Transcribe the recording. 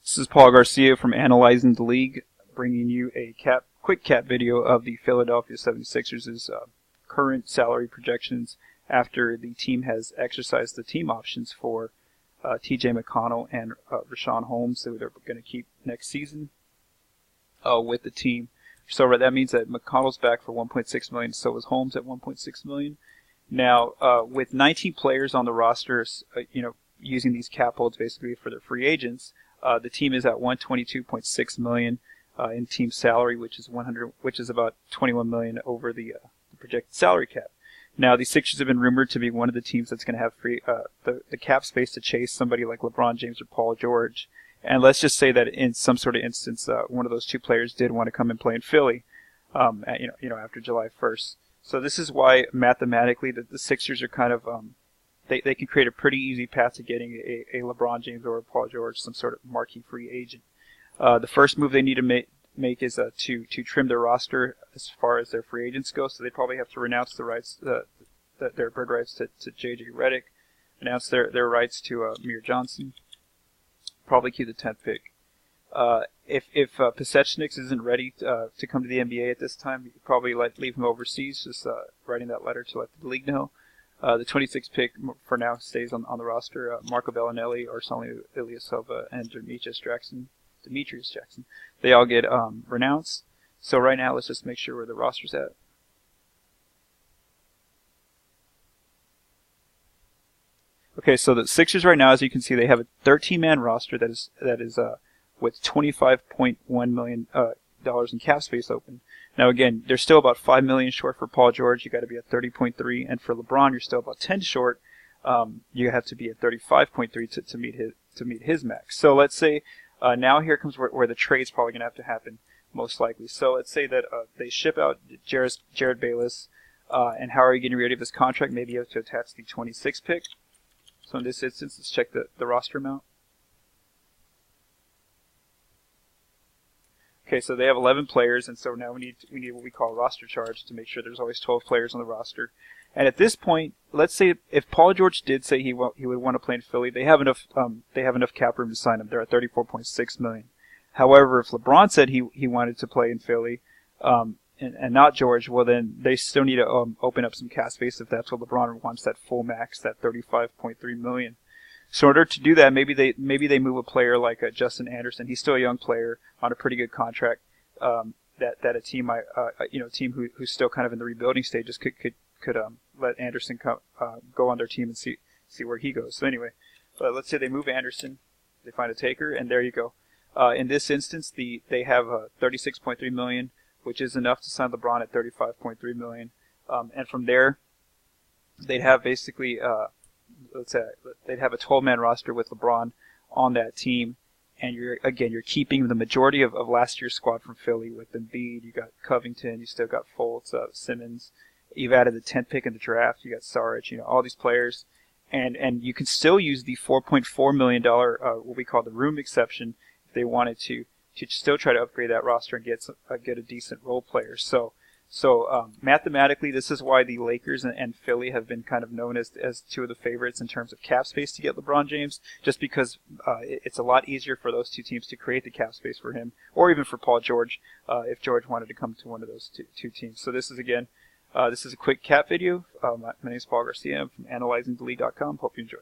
This is Paul Garcia from Analyzing the League, bringing you a quick cap video of the Philadelphia 76ers' current salary projections after the team has exercised the team options for TJ McConnell and Richaun Holmes, who they're going to keep next season with the team. So that means that McConnell's back for $1.6 million, so is Holmes at $1.6 million. Now, with 19 players on the roster, using these cap holds basically for their free agents, the team is at $122.6 million in team salary, which is about $21 million over the projected salary cap. Now, the Sixers have been rumored to be one of the teams that's going to have the cap space to chase somebody like LeBron James or Paul George. And let's just say that in some sort of instance, one of those two players did want to come and play in Philly, after July 1st. So this is why mathematically the Sixers are kind of they can create a pretty easy path to getting a LeBron James or a Paul George, some sort of marquee free agent. The first move they need to make is to trim their roster as far as their free agents go. So they probably have to renounce the rights, their bird rights to J.J. Redick, announce their rights to Amir Johnson, probably keep the 10th pick. If Pasechniks isn't ready to come to the NBA at this time, you could probably leave him overseas, just writing that letter to let the league know. The 26th pick for now stays on the roster. Marco Bellinelli, Arsenio Ilyasova, and Demetrius Jackson. They all get renounced. So right now, let's just make sure where the roster's at. Okay, so the Sixers right now, as you can see, they have a 13-man roster that is with $25.1 million in cap space open. Now again, they're still about $5 million short for Paul George. You got to be at 30.3, and for LeBron, you're still about 10 short. You have to be at 35.3 to meet his max. So let's say now here comes where the trade's probably going to have to happen, most likely. So let's say that they ship out Jared Bayless, and how are you getting rid of his contract? Maybe you have to attach the 26th pick. So in this instance, let's check the roster amount. Okay, so they have 11 players, and so now we need what we call a roster charge to make sure there's always 12 players on the roster. And at this point, let's say if Paul George did say he would want to play in Philly, they have enough cap room to sign him. They're at $34.6 million. However, if LeBron said he wanted to play in Philly, and not George, well then they still need to open up some cap space if that's what LeBron wants, that full max, that $35.3 million. So in order to do that, maybe they move a player like Justin Anderson. He's still a young player on a pretty good contract. That a team who's still kind of in the rebuilding stages could let Anderson go on their team and see where he goes. So anyway, let's say they move Anderson, they find a taker, and there you go. In this instance, they have $36.3 million, which is enough to sign LeBron at $35.3 million, and from there, they'd have basically. Let's say they'd have a 12-man roster with LeBron on that team, and you're keeping the majority of last year's squad from Philly with Embiid. You got Covington, you still got Fultz, Simmons. You've added the 10th pick in the draft. You got Saric, all these players, and you can still use the $4.4 million what we call the room exception if they wanted to still try to upgrade that roster and get a decent role player. So mathematically, this is why the Lakers and Philly have been kind of known as two of the favorites in terms of cap space to get LeBron James, just because it's a lot easier for those two teams to create the cap space for him, or even for Paul George, if George wanted to come to one of those two teams. So this is a quick cap video. My name is Paul Garcia. I'm from AnalyzingTheLeague.com. Hope you enjoy.